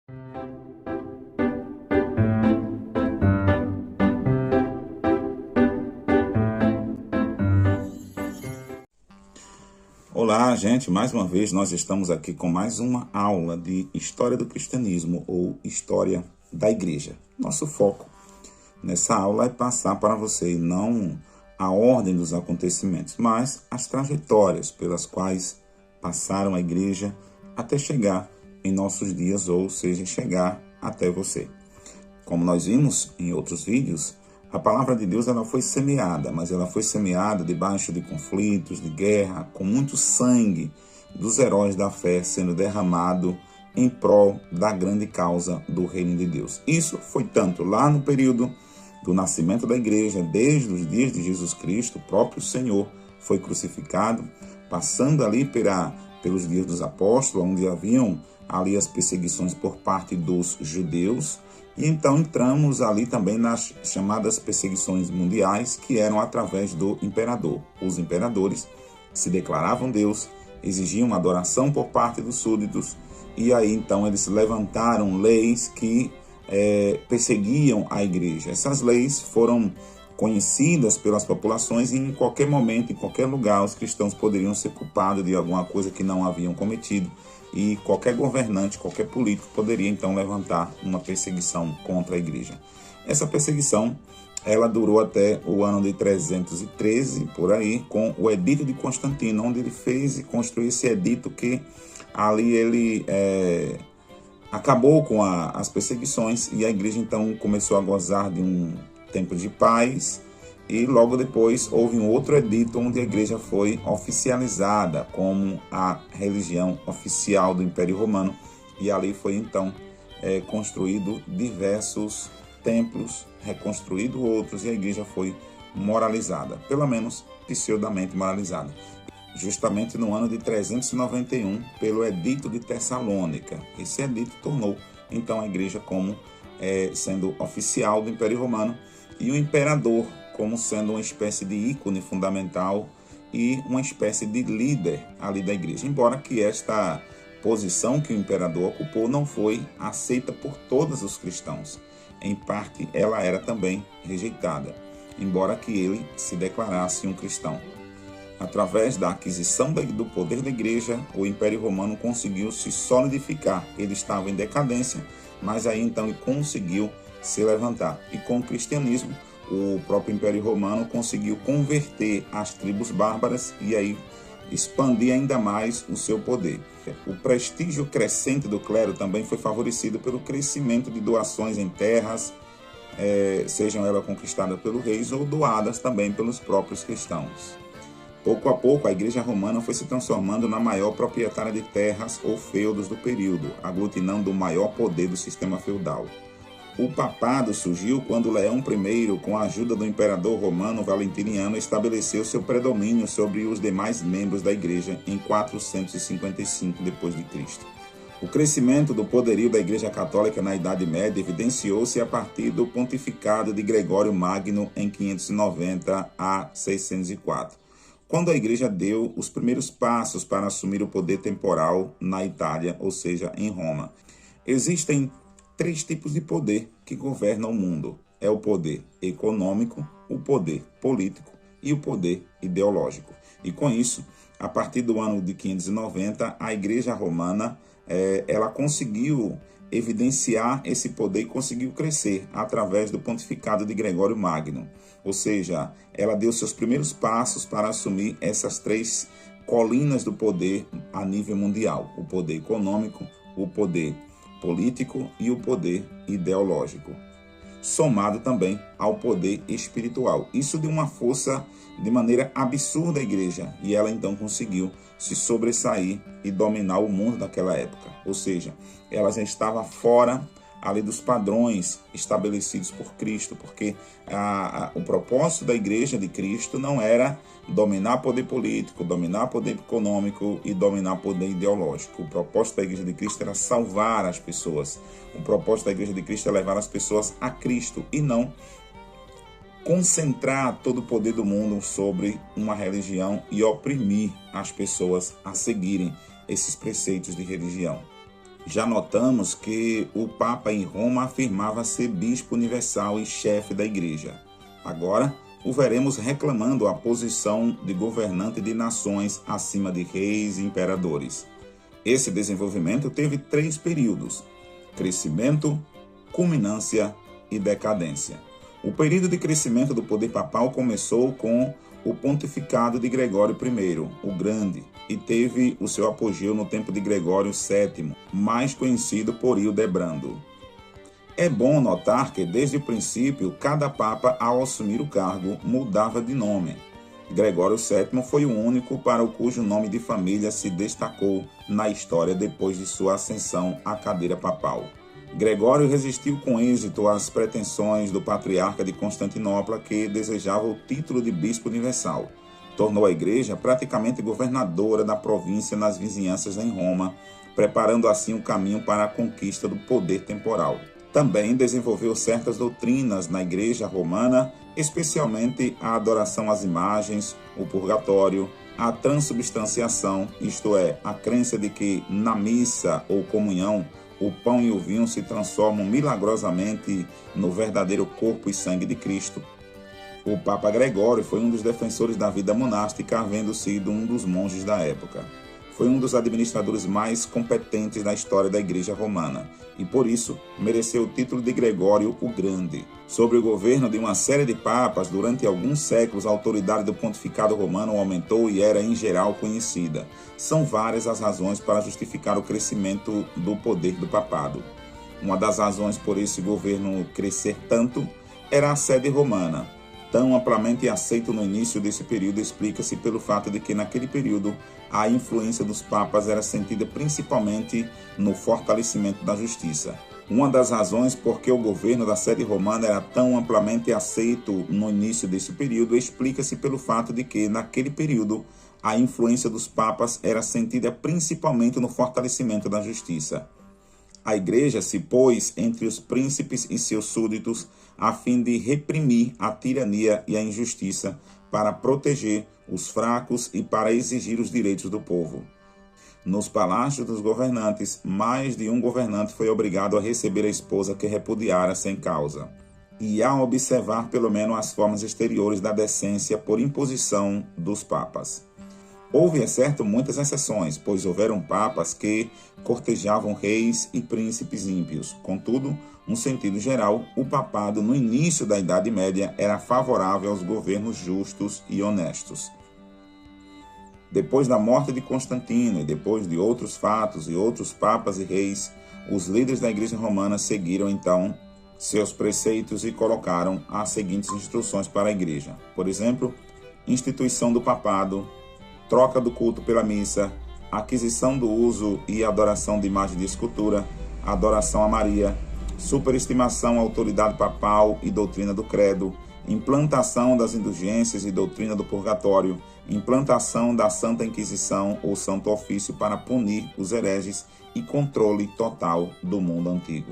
Olá, gente, mais uma vez nós estamos aqui com mais uma aula de História do Cristianismo ou História da Igreja. Nosso foco nessa aula é passar para você não a ordem dos acontecimentos, mas as trajetórias pelas quais passaram a Igreja até chegar em nossos dias, ou seja, chegar até você. Como nós vimos em outros vídeos, a palavra de Deus ela foi semeada, mas ela foi semeada debaixo de conflitos, de guerra, com muito sangue dos heróis da fé sendo derramado em prol da grande causa do reino de Deus. Isso foi tanto lá no período do nascimento da igreja, desde os dias de Jesus Cristo, o próprio Senhor foi crucificado, passando ali pelos dias dos apóstolos, onde haviam ali as perseguições por parte dos judeus. E então entramos ali também nas chamadas perseguições mundiais, que eram através do imperador. Os imperadores se declaravam Deus, exigiam adoração por parte dos súditos, e aí então eles levantaram leis que perseguiam a igreja. Essas leis foram conhecidas pelas populações e em qualquer momento, em qualquer lugar, os cristãos poderiam ser culpados de alguma coisa que não haviam cometido. E qualquer governante, qualquer político poderia então levantar uma perseguição contra a igreja. Essa perseguição, ela durou até o ano de 313, por aí, com o Edito de Constantino, onde ele fez e construiu esse edito que ali ele acabou com as perseguições e a igreja então começou a gozar de um tempo de paz. E logo depois houve um outro edito onde a igreja foi oficializada como a religião oficial do Império Romano. E ali foi então construído diversos templos, reconstruído outros e a igreja foi moralizada, pelo menos pseudamente moralizada. Justamente no ano de 391 pelo Edito de Tessalônica. Esse edito tornou então a igreja como sendo oficial do Império Romano e o imperador como sendo uma espécie de ícone fundamental e uma espécie de líder ali da igreja. Embora que esta posição que o imperador ocupou não foi aceita por todos os cristãos. Em parte, ela era também rejeitada, embora que ele se declarasse um cristão. Através da aquisição do poder da igreja, o Império Romano conseguiu se solidificar. Ele estava em decadência, mas aí então ele conseguiu se levantar. E com o cristianismo, o próprio Império Romano conseguiu converter as tribos bárbaras e aí expandir ainda mais o seu poder. O prestígio crescente do clero também foi favorecido pelo crescimento de doações em terras, sejam elas conquistadas pelos reis ou doadas também pelos próprios cristãos. Pouco a pouco, a Igreja Romana foi se transformando na maior proprietária de terras ou feudos do período, aglutinando o maior poder do sistema feudal. O papado surgiu quando Leão I, com a ajuda do imperador romano Valentiniano, estabeleceu seu predomínio sobre os demais membros da igreja em 455 d.C. O crescimento do poderio da Igreja Católica na Idade Média evidenciou-se a partir do pontificado de Gregório Magno em 590 a 604, quando a igreja deu os primeiros passos para assumir o poder temporal na Itália, ou seja, em Roma. Existem 3 tipos de poder que governam o mundo. É o poder econômico, o poder político e o poder ideológico. E com isso, a partir do ano de 590, a Igreja Romana ela conseguiu evidenciar esse poder e conseguiu crescer através do pontificado de Gregório Magno. Ou seja, ela deu seus primeiros passos para assumir essas 3 colinas do poder a nível mundial. O poder econômico, o poder político e o poder ideológico, somado também ao poder espiritual. Isso deu uma força de maneira absurda à igreja e ela então conseguiu se sobressair e dominar o mundo daquela época. Ou seja, ela já estava fora ali dos padrões estabelecidos por Cristo, porque o propósito da igreja de Cristo não era dominar poder político, dominar poder econômico e dominar poder ideológico. O propósito da igreja de Cristo era salvar as pessoas. O propósito da igreja de Cristo é levar as pessoas a Cristo e não concentrar todo o poder do mundo sobre uma religião e oprimir as pessoas a seguirem esses preceitos de religião. Já notamos que o Papa em Roma afirmava ser bispo universal e chefe da Igreja. Agora, o veremos reclamando a posição de governante de nações acima de reis e imperadores. Esse desenvolvimento teve 3 períodos: crescimento, culminância e decadência. O período de crescimento do poder papal começou com o pontificado de Gregório I, o Grande, e teve o seu apogeu no tempo de Gregório VII, mais conhecido por Hildebrando. É bom notar que, desde o princípio, cada papa, ao assumir o cargo, mudava de nome. Gregório VII foi o único para o cujo nome de família se destacou na história depois de sua ascensão à cadeira papal. Gregório resistiu com êxito às pretensões do patriarca de Constantinopla, que desejava o título de bispo universal. Tornou a Igreja praticamente governadora da província nas vizinhanças em Roma, preparando assim o caminho para a conquista do poder temporal. Também desenvolveu certas doutrinas na Igreja romana, especialmente a adoração às imagens, o purgatório, a transubstanciação, isto é, a crença de que na missa ou comunhão o pão e o vinho se transformam milagrosamente no verdadeiro corpo e sangue de Cristo. O Papa Gregório foi um dos defensores da vida monástica, havendo sido um dos monges da época. Foi um dos administradores mais competentes da história da Igreja Romana e, por isso, mereceu o título de Gregório o Grande. Sobre o governo de uma série de papas, durante alguns séculos a autoridade do pontificado romano aumentou e era, em geral, conhecida. São várias as razões para justificar o crescimento do poder do papado. Uma das razões por esse governo crescer tanto era a sede romana. Tão amplamente aceito no início desse período explica-se pelo fato de que, naquele período, a influência dos papas era sentida principalmente no fortalecimento da justiça. Uma das razões por que o governo da sede romana era tão amplamente aceito no início desse período explica-se pelo fato de que, naquele período, a influência dos papas era sentida principalmente no fortalecimento da justiça. A Igreja se pôs entre os príncipes e seus súditos a fim de reprimir a tirania e a injustiça, para proteger os fracos e para exigir os direitos do povo. Nos palácios dos governantes, mais de um governante foi obrigado a receber a esposa que repudiara sem causa, e a observar pelo menos as formas exteriores da decência por imposição dos papas. Houve, é certo, muitas exceções, pois houveram papas que cortejavam reis e príncipes ímpios. Contudo, no sentido geral, o papado no início da Idade Média era favorável aos governos justos e honestos. Depois da morte de Constantino e depois de outros fatos e outros papas e reis, os líderes da Igreja Romana seguiram então seus preceitos e colocaram as seguintes instruções para a Igreja. Por exemplo, instituição do papado, troca do culto pela missa, aquisição do uso e adoração de imagem de escultura, adoração a Maria, superestimação à autoridade papal e doutrina do credo, implantação das indulgências e doutrina do purgatório, implantação da Santa Inquisição ou Santo Ofício para punir os hereges e controle total do mundo antigo.